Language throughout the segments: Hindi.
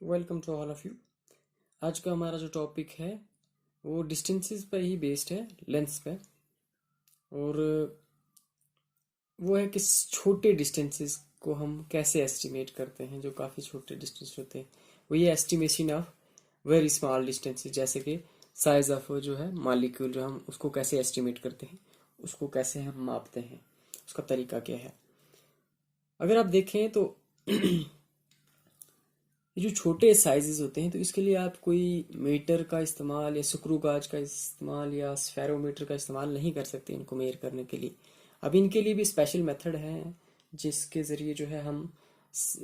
Welcome to all of you. आज का हमारा जो टॉपिक है वो डिस्टेंसेस पर ही बेस्ड है, लेंथ्स पे। और वो है कि छोटे डिस्टेंसेस को हम कैसे एस्टिमेट करते हैं। जो काफ़ी छोटे डिस्टेंस होते हैं वो ये estimation of very small distances, जैसे कि साइज ऑफ जो है मॉलिक्यूल, जो हम उसको कैसे एस्टिमेट करते हैं, उसको कैसे हम मापते हैं, उसका तरीका क्या है। अगर आप देखें तो ये जो छोटे साइजेस होते हैं तो इसके लिए आप कोई मीटर का इस्तेमाल या स्क्रू गाज का इस्तेमाल या स्फेरोमीटर का इस्तेमाल नहीं कर सकते इनको मेयर करने के लिए। अब इनके लिए भी स्पेशल मेथड है जिसके ज़रिए जो है हम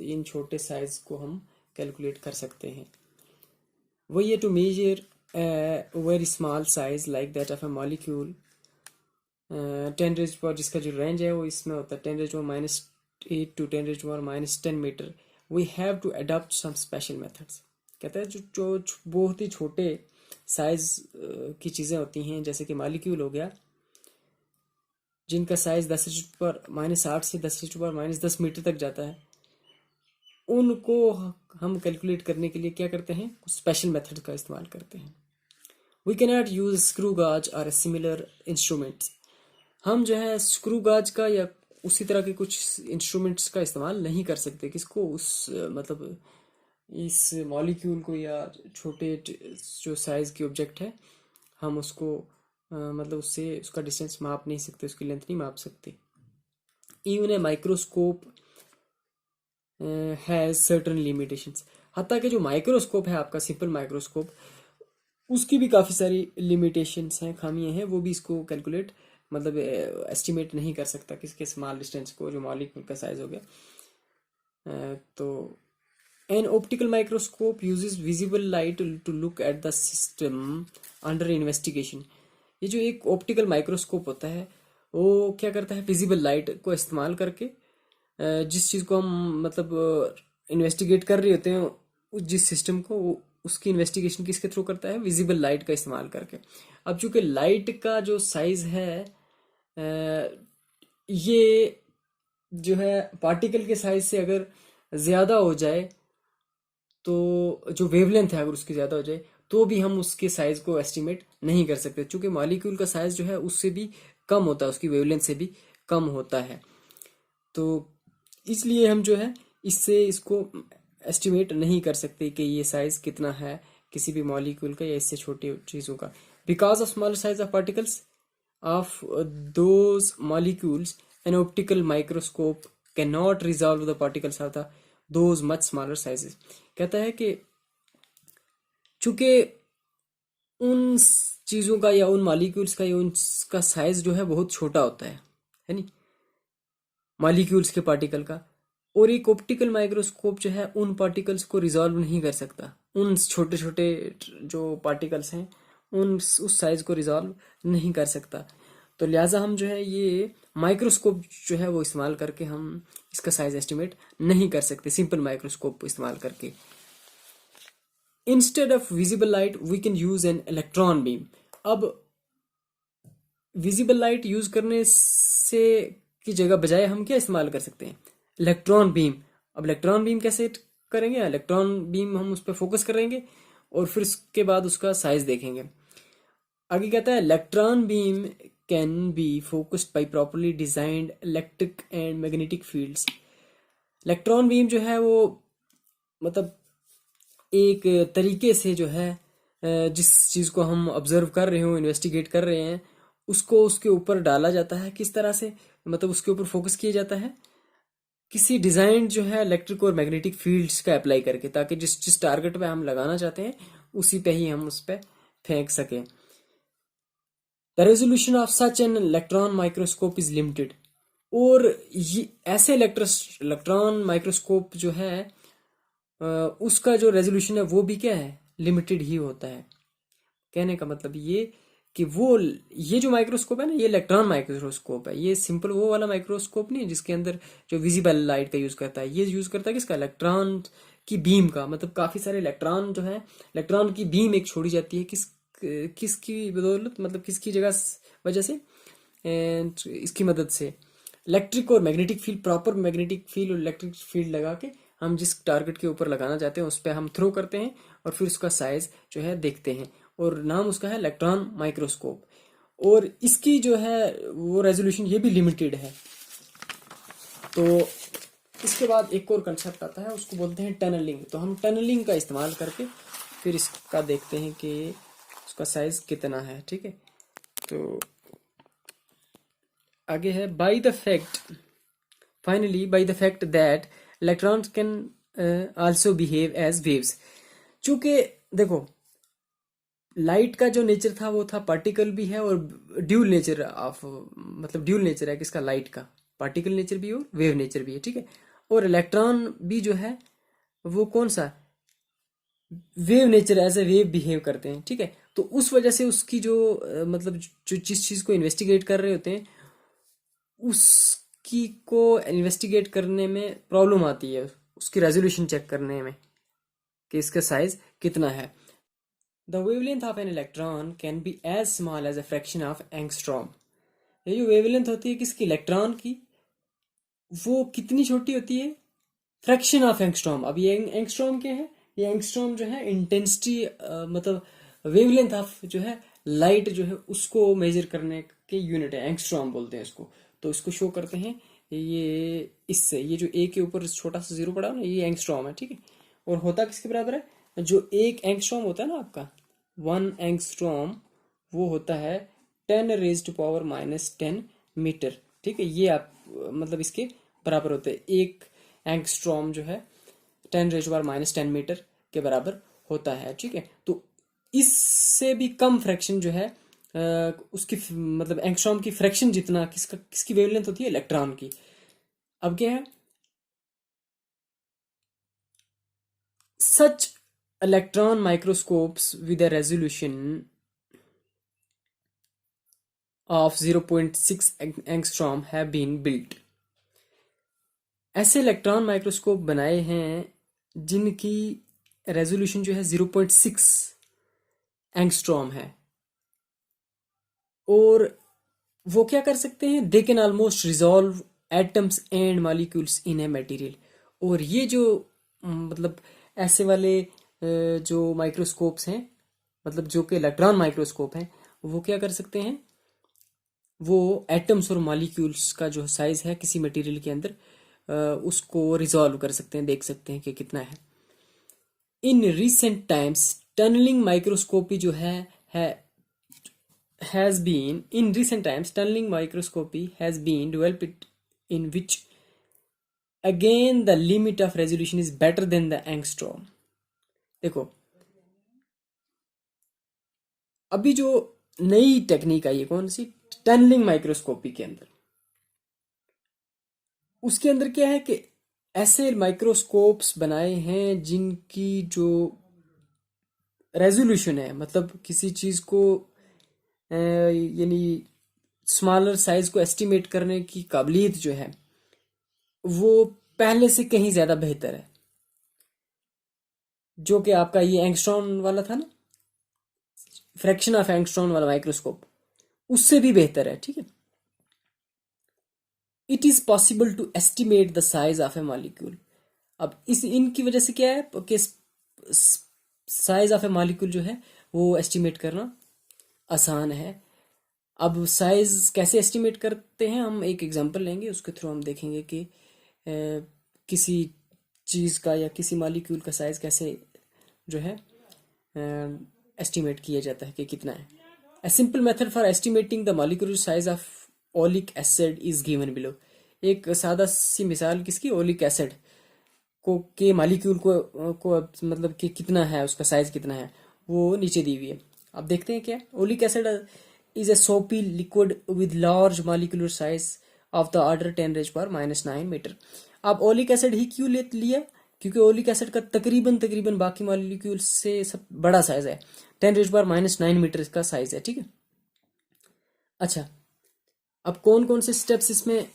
इन छोटे साइज को हम कैलकुलेट कर सकते हैं। वही है to measure very small size like that of a molecule 10 जिसका जो रेंज है वो इसमें होता है 10⁻⁻8 to 10⁻⁻10 metre. We have to adopt some special methods. कहते हैं जो बहुत ही छोटे साइज की चीज़ें होती हैं, जैसे कि मॉलिक्यूल हो गया, जिनका साइज 10⁻⁻8 से 10⁻⁻10 मीटर तक जाता है, उनको हम कैलकुलेट करने के लिए क्या करते हैं, कुछ स्पेशल मेथड का इस्तेमाल करते हैं। We can not use screw gauge और सिमिलर इंस्ट्रूमेंट्स। हम जो है स्क्रू गाज का या उसी तरह के कुछ इंस्ट्रूमेंट्स का इस्तेमाल नहीं कर सकते। किसको, उस मतलब इस मॉलिक्यूल को या छोटे जो साइज की ऑब्जेक्ट है, हम उसको मतलब उससे उसका डिस्टेंस माप नहीं सकते, उसकी लेंथ नहीं माप सकते। Even a microscope has certain limitations. हत्ता कि जो माइक्रोस्कोप है आपका सिंपल माइक्रोस्कोप, उसकी भी काफ़ी सारी लिमिटेशंस हैं, खामियां हैं। वो भी इसको कैलकुलेट मतलब एस्टिमेट नहीं कर सकता किसके स्मॉल डिस्टेंस को, जो मॉलिक्यूल का साइज हो गया। तो an optical microscope uses visible light to look at the system under investigation. ये जो एक ऑप्टिकल माइक्रोस्कोप होता है वो क्या करता है, विजिबल लाइट को इस्तेमाल करके जिस चीज़ को हम मतलब इन्वेस्टिगेट कर रहे होते हैं, उस जिस सिस्टम को, उसकी इन्वेस्टिगेशन किसके थ्रू करता है, विजिबल लाइट का इस्तेमाल करके। अब चूंकि लाइट का जो साइज है ये जो है पार्टिकल के साइज से अगर ज़्यादा हो जाए, तो जो वेवलेंथ है अगर उसकी ज़्यादा हो जाए, तो भी हम उसके साइज को एस्टिमेट नहीं कर सकते, क्योंकि मॉलिक्यूल का साइज जो है उससे भी कम होता है, उसकी वेवलेंथ से भी कम होता है। तो इसलिए हम जो है इससे इसको एस्टिमेट नहीं कर सकते कि ये साइज कितना है किसी भी मॉलिक्यूल का या इससे छोटी चीज़ों का। Because of smaller size of particles of those molecules N optical microscope can not resolve the particles of the those much smaller sizes. कहता है कि चूंकि उन चीज़ों का या उन मॉलिक्यूल्स का या उनका साइज जो है बहुत छोटा होता है नहीं, मॉलिक्यूल्स के पार्टिकल का, और एक ऑप्टिकल माइक्रोस्कोप जो है उन पार्टिकल्स को रिजॉल्व नहीं कर सकता, उन छोटे छोटे जो पार्टिकल्स हैं उस साइज को रिजॉल्व नहीं कर सकता। तो लिहाजा हम जो है ये माइक्रोस्कोप जो है वो इस्तेमाल करके हम इसका साइज एस्टिमेट नहीं कर सकते, सिंपल माइक्रोस्कोप इस्तेमाल करके। Instead of visible light we can use an electron beam. अब विजिबल लाइट यूज करने से की जगह बजाय हम क्या इस्तेमाल कर सकते हैं, इलेक्ट्रॉन बीम। अब इलेक्ट्रॉन बीम कैसे करेंगे, इलेक्ट्रॉन बीम हम उस पर फोकस करेंगे और फिर उसके बाद उसका साइज देखेंगे। आगे कहता है electron beam can be focused by properly designed electric and magnetic fields. Electron beam जो है वो मतलब एक तरीके से जो है जिस चीज़ को हम ऑब्जर्व कर रहे हो, इन्वेस्टिगेट कर रहे हैं, उसको उसके ऊपर डाला जाता है। किस तरह से, मतलब उसके ऊपर फोकस किया जाता है किसी डिज़ाइन जो है इलेक्ट्रिक और मैग्नेटिक फील्ड्स का अप्लाई करके, ताकि जिस जिस टारगेट पे हम लगाना चाहते हैं उसी पे ही हम उस पर फेंक सकें। The resolution of such an electron microscope is limited. और ये ऐसे इलेक्ट्रॉन माइक्रोस्कोप जो है उसका जो रेजोल्यूशन है वो भी क्या है, लिमिटेड ही होता है। कहने का मतलब ये कि वो ये जो माइक्रोस्कोप है ना, ये इलेक्ट्रॉन माइक्रोस्कोप है। ये सिंपल वो वाला माइक्रोस्कोप नहीं है जिसके अंदर जो विजिबल लाइट का यूज करता है। ये यूज करता है किसका, इलेक्ट्रॉन की बीम का। मतलब काफी सारे इलेक्ट्रॉन जो है, इलेक्ट्रॉन की बीम एक छोड़ी जाती है किसकी बदौलत, मतलब किसकी वजह से, एंड इसकी मदद से इलेक्ट्रिक और magnetic field, proper magnetic field और इलेक्ट्रिक फील्ड लगा के हम जिस टारगेट के ऊपर लगाना चाहते हैं उस पर हम थ्रो करते हैं और फिर उसका साइज जो है देखते हैं, और नाम उसका है इलेक्ट्रॉन माइक्रोस्कोप। और इसकी जो है वो रेजोल्यूशन ये भी लिमिटेड है। तो इसके बाद एक और कंसेप्ट आता है, उसको बोलते हैं टनलिंग। तो हम टनलिंग का इस्तेमाल करके फिर इसका देखते हैं कि उसका साइज कितना है। ठीक है, तो आगे है by the fact, finally by the fact that electrons can also behave as waves. चूंकि देखो लाइट का जो नेचर था वो था पार्टिकल भी है और ड्यूल नेचर ऑफ, मतलब ड्यूल नेचर है किसका, लाइट का, पार्टिकल नेचर भी और वेव नेचर भी है। ठीक है, और इलेक्ट्रॉन भी जो है वो कौन सा, wave nature, as a wave behave करते हैं। ठीक है, तो उस वजह से उसकी जो मतलब जो जिस चीज को इन्वेस्टिगेट कर रहे होते हैं उसकी को इन्वेस्टिगेट करने में प्रॉब्लम आती है, उसकी रेजोल्यूशन चेक करने में कि इसका साइज कितना है। The wavelength of an electron can be as small as a fraction of angstrom. ये जो वेवलेंथ होती है किसकी, इलेक्ट्रॉन की, वो कितनी छोटी होती है, फ्रैक्शन ऑफ एंगस्ट्रॉम। अब ये एंगस्ट्रॉम क्या है, ये एंगस्ट्रॉम जो है इंटेंसिटी, मतलब वेवलेंथ ऑफ जो है लाइट जो है उसको मेजर करने के यूनिट है, एंगस्ट्रॉम बोलते हैं इसको। तो इसको शो करते हैं ये इससे, ये जो ए के ऊपर छोटा सा जीरो पड़ा ना, ये एंगस्ट्रॉम है। ठीक है, और होता किसके बराबर है, जो एक एंगस्ट्रॉम होता है ना आपका, 1 एंगस्ट्रॉम, वो होता है 10⁻⁻10 मीटर। ठीक है, ये आप मतलब इसके बराबर होते हैं। एक एंगस्ट्रॉम जो है 10⁻⁻10 मीटर के बराबर होता है। ठीक है, तो इससे भी कम फ्रैक्शन जो है उसकी मतलब एंगस्ट्रॉम की फ्रैक्शन जितना किसकी वेवलेंथ होती है, इलेक्ट्रॉन की। अब क्या है, such electron microscopes with a resolution of 0.6 angstrom have been built. ऐसे इलेक्ट्रॉन माइक्रोस्कोप बनाए हैं जिनकी रेजोल्यूशन जो है 0.6 एंगस्ट्रॉम है, और वो क्या कर सकते हैं, they can almost resolve atoms and molecules in a material. और ये जो मतलब ऐसे वाले जो माइक्रोस्कोप्स हैं, मतलब जो कि इलेक्ट्रॉन माइक्रोस्कोप हैं, वो क्या कर सकते हैं, वो एटम्स और मॉलिक्यूल्स का जो साइज है किसी मटेरियल के अंदर उसको रिजॉल्व कर सकते हैं, देख सकते हैं कि कितना है। In recent times tunnelling microscopy जो है has been in recent times tunneling microscopy has been developed in which again the limit of resolution is better than the angstrom। देखो अभी जो नई टेक्निक आई है कौन सी, टनलिंग माइक्रोस्कोपी के अंदर, उसके अंदर क्या है कि ऐसे माइक्रोस्कोप्स बनाए हैं जिनकी जो रेजोल्यूशन है, मतलब किसी चीज को यानी स्मॉलर साइज को एस्टिमेट करने की काबिलियत जो है वो पहले से कहीं ज्यादा बेहतर है। जो कि आपका ये एंगस्ट्रॉम वाला था ना, फ्रैक्शन ऑफ एंगस्ट्रॉम वाला माइक्रोस्कोप, उससे भी बेहतर है। ठीक है, it is possible to estimate the size of a molecule. अब इस इनकी वजह से क्या है कि साइज ऑफ ए मॉलिक्यूल जो है वो एस्टिमेट करना आसान है। अब साइज कैसे एस्टिमेट करते हैं, हम एक एग्जांपल लेंगे, उसके थ्रू हम देखेंगे कि किसी चीज़ का या किसी मॉलिक्यूल का साइज कैसे जो है एस्टिमेट किया जाता है कि कितना है। A simple method for estimating the molecular size of oleic acid is given below. एक सादा सी मिसाल किसकी, ओलिक एसिड को के मॉलिक्यूल को मतलब कि कितना है, उसका साइज कितना है, वो नीचे दी हुई है। अब देखते हैं क्या, oleic acid is a soapy liquid with large molecular size of the order 10⁻⁻9 metre. अब ओलिक एसिड ही क्यों लिया, क्योंकि ओलिक एसिड का तकरीबन बाकी मॉलिक्यूल से सब बड़ा साइज है, 10⁻⁻9 मीटर का साइज है। ठीक है, अच्छा अब कौन कौन से स्टेप्स इसमें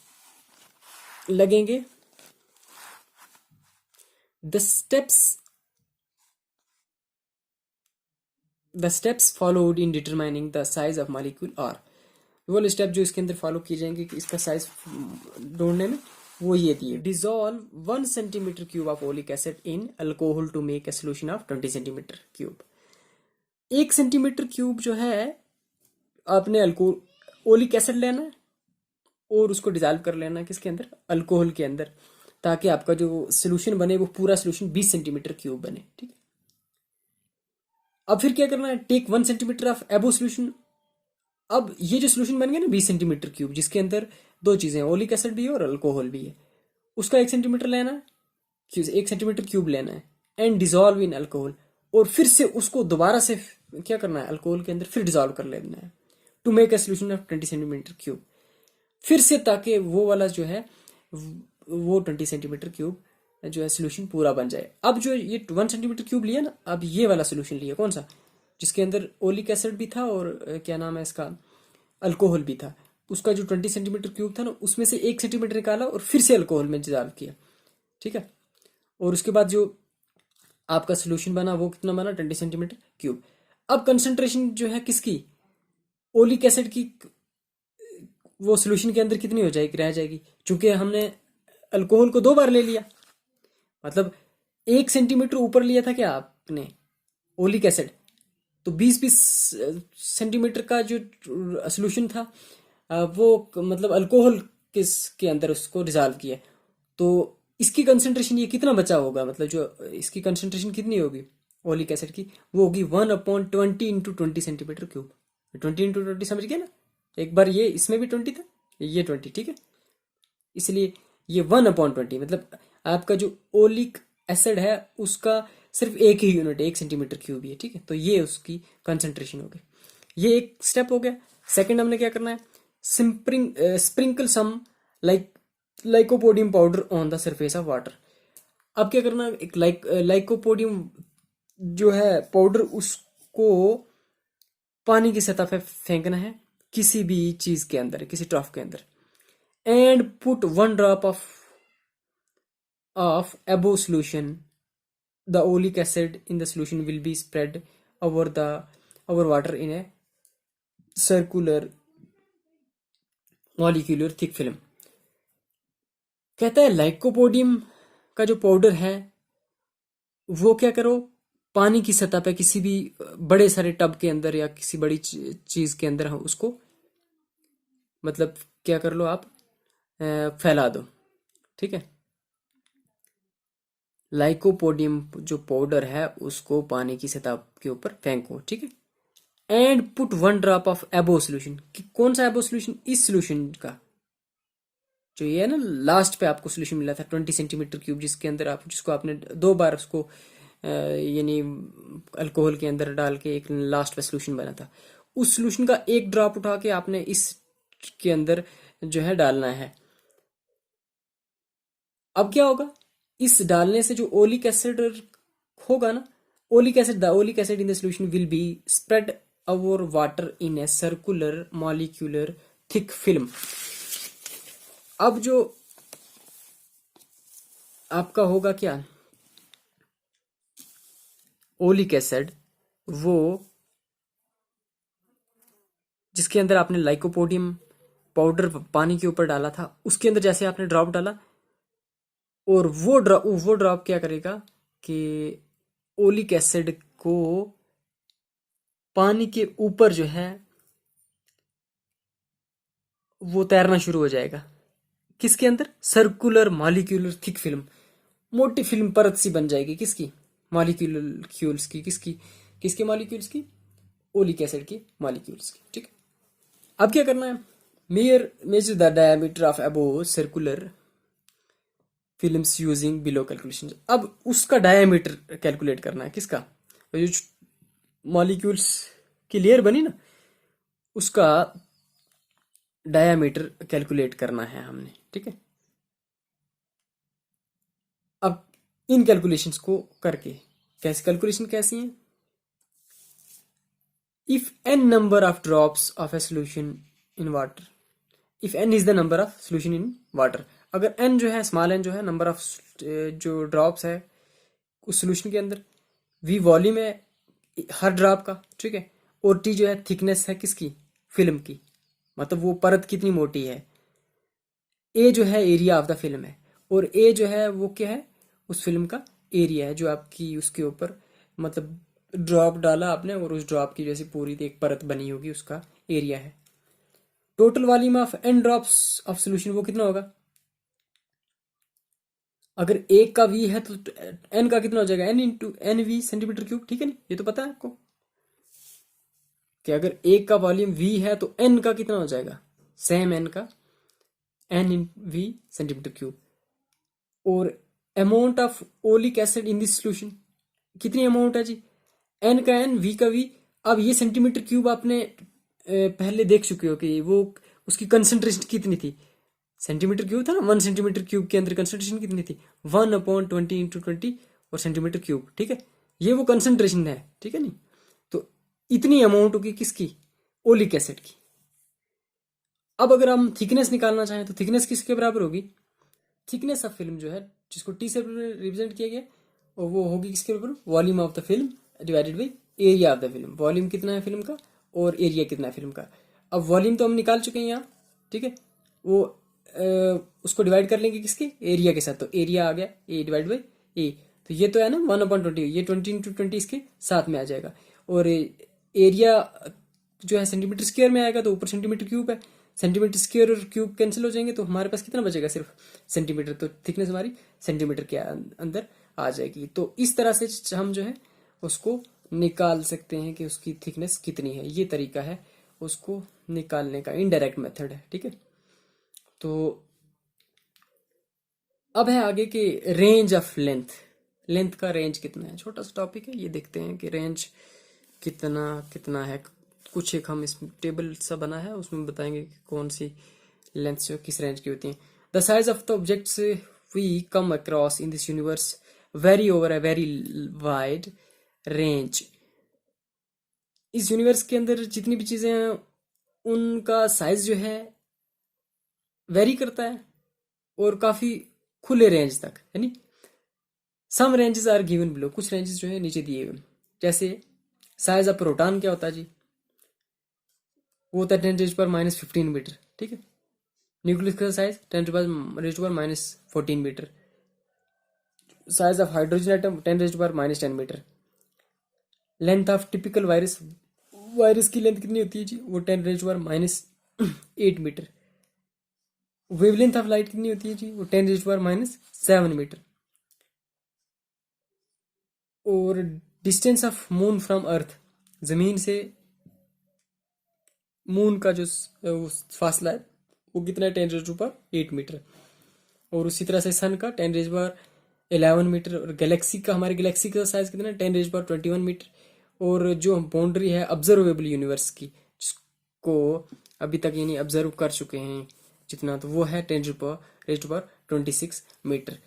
लगेंगे, the steps followed in determining the size of molecule are. वो स्टेप जो इसके अंदर फॉलो किए जाएंगे कि इसका साइज ढूंढने में, वो ये दिए, dissolve 1 cm³ of oleic acid in alcohol to make a solution of 20 cm³। 1 cm³ जो है आपने ओलिक एसिड लेना है और उसको डिजॉल्व कर लेना है किसके अंदर, अल्कोहल के अंदर, ताकि आपका जो सोल्यूशन बने वो पूरा सोल्यूशन 20 cm³ बने। ठीक है, अब फिर क्या करना है, टेक 1 cm ऑफ एबो सोल्यूशन। अब ये जो सोल्यूशन बन गया ना 20 cm³, जिसके अंदर दो चीजें, ओलिक एसिड भी है और अल्कोहल भी है, उसका 1 cm लेना है, 1 cm³ लेना है, एंड डिजॉल्व इन अल्कोहल, और फिर से उसको दोबारा से क्या करना है, अल्कोहल के अंदर फिर डिजॉल्व कर लेना है, to make a solution of 20 cm³ फिर से, ताकि वो वाला जो है वो 20 cm³ जो है सोल्यूशन पूरा बन जाए। अब जो ये 1 cm³ लिया ना, अब ये वाला सोल्यूशन लिया कौन सा, जिसके अंदर ओलिक एसिड भी था और क्या नाम है इसका, अल्कोहल भी था, उसका जो 20 cm³ था ना, उसमें से 1 cm निकाला और फिर से अल्कोहल में डिजॉल्व किया। ठीक है, और उसके बाद जो आपका सोल्यूशन बना वो कितना बना, 20 cm³। अब कंसंट्रेशन जो है किसकी, ओलिक एसिड की, वो सोल्यूशन के अंदर कितनी हो जाएगी, रह जाएगी, क्योंकि हमने अल्कोहल को 2 बार ले लिया, मतलब 1 cm ऊपर लिया था क्या आपने ओलिक एसिड, तो 20-20 सेंटीमीटर का जो सोल्यूशन था वो मतलब अल्कोहल के अंदर उसको डिजॉल्व किया, तो इसकी कंसंट्रेशन ये कितना बचा होगा, मतलब जो इसकी कंसंट्रेशन कितनी होगी ओलिक एसिड की, वो होगी 1/20 × 20 cm³। 20 × 20 समझ गया ना, एक बार ये इसमें भी 20 था, ये 20, ठीक है, इसलिए ये 1/20, मतलब आपका जो ओलिक एसिड है उसका सिर्फ एक ही यूनिट 1 cm³ है। ठीक है, तो ये उसकी कंसंट्रेशन हो गई, ये एक स्टेप हो गया। सेकंड हमने क्या करना है, sprinkle some lycopodium powder on the surface of water. अब क्या करना है, एक लाइकोपोडियम जो है पाउडर, उसको पानी की सतह पे फेंकना है किसी भी चीज के अंदर, किसी ट्रफ के अंदर, and put 1 drop of above solution, the oleic acid in the solution will be spread over water in a circular molecular thick film। कहता है लाइकोपोडियम का जो पाउडर है वो क्या करो, पानी की सतह पे किसी भी बड़े सारे टब के अंदर या किसी बड़ी चीज के अंदर हम उसको मतलब क्या कर लो आप, फैला दो। ठीक है, लाइकोपोडियम जो पाउडर है उसको पानी की सतह के ऊपर फेंको। ठीक है, एंड पुट 1 ड्रॉप ऑफ एबो सोल्यूशन। कौन सा एबो सोल्यूशन, इस सोल्यूशन का जो ये है ना लास्ट पे आपको सोल्यूशन मिला था 20 cm³, जिसके अंदर आप जिसको आपने 2 बार उसको यानी अल्कोहल के अंदर डाल के एक लास्ट पे सोल्यूशन बना था, उस सोल्यूशन का 1 ड्रॉप उठा के आपने इस के अंदर जो है डालना है। अब क्या होगा, इस डालने से जो ओलिक एसिड होगा ना, oleic acid in the solution will be spread over water in a circular molecular thick film. अब जो आपका होगा क्या, ओलिक एसिड वो जिसके अंदर आपने लाइकोपोडियम पाउडर पानी के ऊपर डाला था, उसके अंदर जैसे आपने ड्रॉप डाला, और वो ड्रॉप क्या करेगा कि ओलिक एसिड को पानी के ऊपर जो है वो तैरना शुरू हो जाएगा, किसके अंदर, सर्कुलर मॉलिक्यूलर थिक फिल्म, मोटी फिल्म परत सी बन जाएगी, किसकी, मॉलिक्यूल्स की, किसके मॉलिक्यूल्स की, ओलिक एसिड की मॉलिक्यूल्स की। ठीक है, अब क्या करना है, measure the diameter of above circular films using below calculation. अब उसका डायमीटर कैलकुलेट करना है, किसका, जो मॉलिक्यूल्स की लेयर बनी ना उसका डायमीटर कैलकुलेट करना है हमने। ठीक है, अब इन कैलकुलेशंस को करके, कैसे कैलकुलेशन कैसी है, if n number of drops of a solution in water, if n is the number of solution in water, अगर n जो है स्मॉल n जो है नंबर ऑफ जो ड्रॉप्स है उस सोल्यूशन के अंदर, v वॉल्यूम है हर ड्रॉप का, ठीक है, और t जो है थिकनेस है किसकी, फिल्म की, मतलब वो परत कितनी मोटी है, ए जो है एरिया ऑफ द फिल्म है, और ए जो है वो क्या है, उस फिल्म का एरिया है जो आपकी उसके ऊपर मतलब ड्रॉप डाला आपने और उस ड्रॉप की जैसे पूरी एक परत बनी होगी उसका एरिया है। Total volume of n drops of solution वो कितना होगा? अगर एक का वी है तो एन का कितना हो जाएगा? N into n v centimetre cube, ठीक है नहीं, ये तो पता है आपको कि अगर एक का वॉल्यूम वी है तो एन का कितना हो जाएगा? सेम एन का N in V centimetre cube. और amount of oleic acid in this solution कितनी अमाउंट है जी? एन का एन वी का वी। अब ये सेंटीमीटर क्यूब आपने पहले देख चुके हो कि वो उसकी कंसंट्रेशन कितनी थी। सेंटीमीटर क्यूब था ना, 1 सेंटीमीटर क्यूब के अंदर कंसंट्रेशन कितनी थी? 1/20 × 20 और सेंटीमीटर क्यूब, ठीक है, ये वो कंसंट्रेशन है, ठीक है नहीं। तो इतनी अमाउंट होगी किसकी? ओलिक एसिड की। अब अगर हम थिकनेस निकालना चाहें तो थिकनेस किसके बराबर होगी? थिकनेस ऑफ फिल्म जो है जिसको टी से रिप्रेजेंट किया गया और वो होगी किसके बराबर? Volume of the film divided by area of the film. Volume कितना है फिल्म का और एरिया कितना है फिल्म का। अब वॉल्यूम तो हम निकाल चुके हैं यहाँ, ठीक है, वो उसको डिवाइड कर लेंगे किसके? एरिया के साथ। तो एरिया आ गया ए डिवाइड बाई ए, तो ये तो है ना 1/20, ये 20 × 20 इसके साथ में आ जाएगा। और एरिया जो है सेंटीमीटर स्क्वायर में आएगा तो ऊपर सेंटीमीटर क्यूब है, सेंटीमीटर स्क्वायर और क्यूब कैंसिल हो जाएंगे तो हमारे पास कितना बचेगा? सिर्फ सेंटीमीटर। तो थिकनेस हमारी सेंटीमीटर के अंदर आ जाएगी। तो इस तरह से हम जो है उसको निकाल सकते हैं कि उसकी थिकनेस कितनी है। ये तरीका है उसको निकालने का, इनडायरेक्ट मेथड है, ठीक है। तो अब है आगे के रेंज ऑफ लेंथ। लेंथ का रेंज कितना है, छोटा सा टॉपिक है, ये देखते हैं कि रेंज कितना कितना है। कुछ एक हम इस टेबल सा बना है उसमें बताएंगे कि कौन सी लेंथ जो किस रेंज की होती हैं। The size of the objects we come across in this universe very over a very wide range. इस यूनिवर्स के अंदर जितनी भी चीजें हैं उनका साइज जो है वेरी करता है और काफी खुले रेंज तक, यानी सम रेंजेस आर गिवन बिलो, कुछ रेंजेस जो है नीचे दिए हुए। जैसे साइज ऑफ प्रोटॉन क्या होता है जी? वो होता है 10⁻⁻15 मीटर, ठीक है। न्यूक्लियस का size 10⁻⁻14 metre. Size of hydrogen atom 10⁻⁻10 metre. Length of typical virus, virus की लेंथ कितनी होती है जी? वो 10⁻8 मीटर। वेवलेंथ ऑफ लाइट कितनी होती है जी? वो 10⁻7 मीटर। और डिस्टेंस ऑफ मून फ्रॉम अर्थ, जमीन से मून का जो फासला है वो कितना है? 10⁻8 मीटर। और उसी तरह से सन का 10⁻11 मीटर। और गैलेक्सी का, हमारी गैलेक्सी का साइज कितना है? 10⁻21 मीटर। और जो बाउंड्री है ऑब्जर्वेबल यूनिवर्स की, जिसको अभी तक यानी ऑब्जर्व कर चुके हैं जितना, तो वो है 10⁻26 मीटर।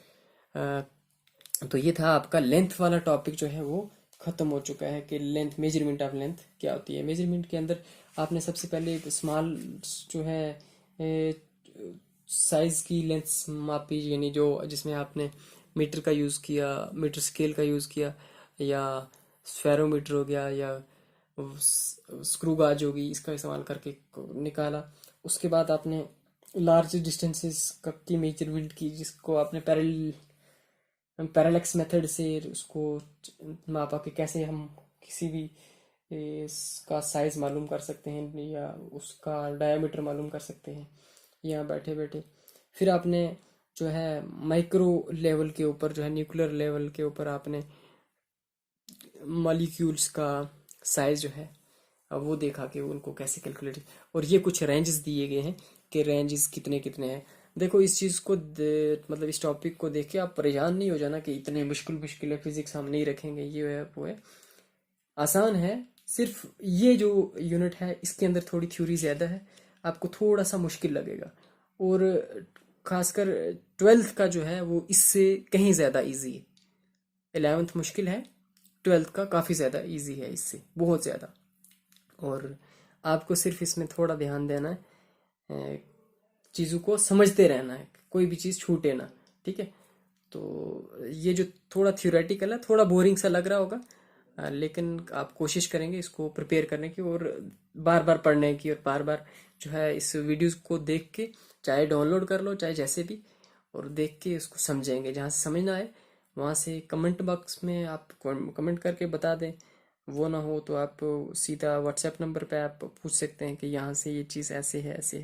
तो ये था आपका लेंथ वाला टॉपिक जो है वो खत्म हो चुका है कि लेंथ, मेजरमेंट ऑफ लेंथ क्या होती है। मेजरमेंट के अंदर आपने सबसे पहले स्मॉल जो है साइज की लेंथ मापी, यानी जो जिसमें आपने मीटर का यूज़ किया, मीटर स्केल का यूज़ किया, या स्फेरोमीटर हो गया, या स्क्रू गाज होगी, इसका इस्तेमाल करके निकाला। उसके बाद आपने लार्ज डिस्टेंसेस की मेजरमेंट की, जिसको आपने पैरेलैक्स मेथड से उसको मापा कि कैसे हम किसी भी इसका साइज मालूम कर सकते हैं या उसका डायमीटर मालूम कर सकते हैं यहाँ बैठे बैठे। फिर आपने जो है माइक्रो लेवल के ऊपर, जो है न्यूक्लियर लेवल के ऊपर, आपने मॉलिक्यूल्स का साइज जो है अब वो देखा कि उनको कैसे कैलकुलेट। और ये कुछ रेंजेस दिए गए हैं कि रेंजेस कितने कितने हैं। देखो इस चीज़ को मतलब इस टॉपिक को देख के आप परेशान नहीं हो जाना कि इतने मुश्किल मुश्किल है, फिजिक्स हम नहीं रखेंगे, ये है वो है। आसान है, सिर्फ ये जो यूनिट है इसके अंदर थोड़ी थ्योरी ज़्यादा है, आपको थोड़ा सा मुश्किल लगेगा। और खासकर 12th का जो है वो इससे कहीं ज़्यादा इजी है। 11th मुश्किल है, 12th का काफ़ी ज़्यादा इजी है, इससे बहुत ज़्यादा। और आपको सिर्फ इसमें थोड़ा ध्यान देना है, चीज़ों को समझते रहना है, कोई भी चीज़ छूटे ना, ठीक है। तो ये जो थोड़ा थ्योरेटिकल है, थोड़ा बोरिंग सा लग रहा होगा, लेकिन आप कोशिश करेंगे इसको प्रिपेयर करने की और बार बार पढ़ने की और बार बार जो है इस वीडियोस को देख के चाहे डाउनलोड कर लो चाहे जैसे भी, और देख के उसको समझेंगे। जहाँ से समझ ना आए वहाँ से कमेंट बॉक्स में आप कमेंट करके बता दें। वो ना हो तो आप सीधा व्हाट्सएप नंबर पे आप पूछ सकते हैं कि यहाँ से ये चीज़ ऐसे है ऐसे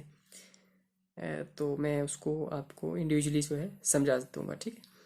है। तो मैं उसको आपको इंडिविजुअली जो है समझा दूंगा, ठीक है।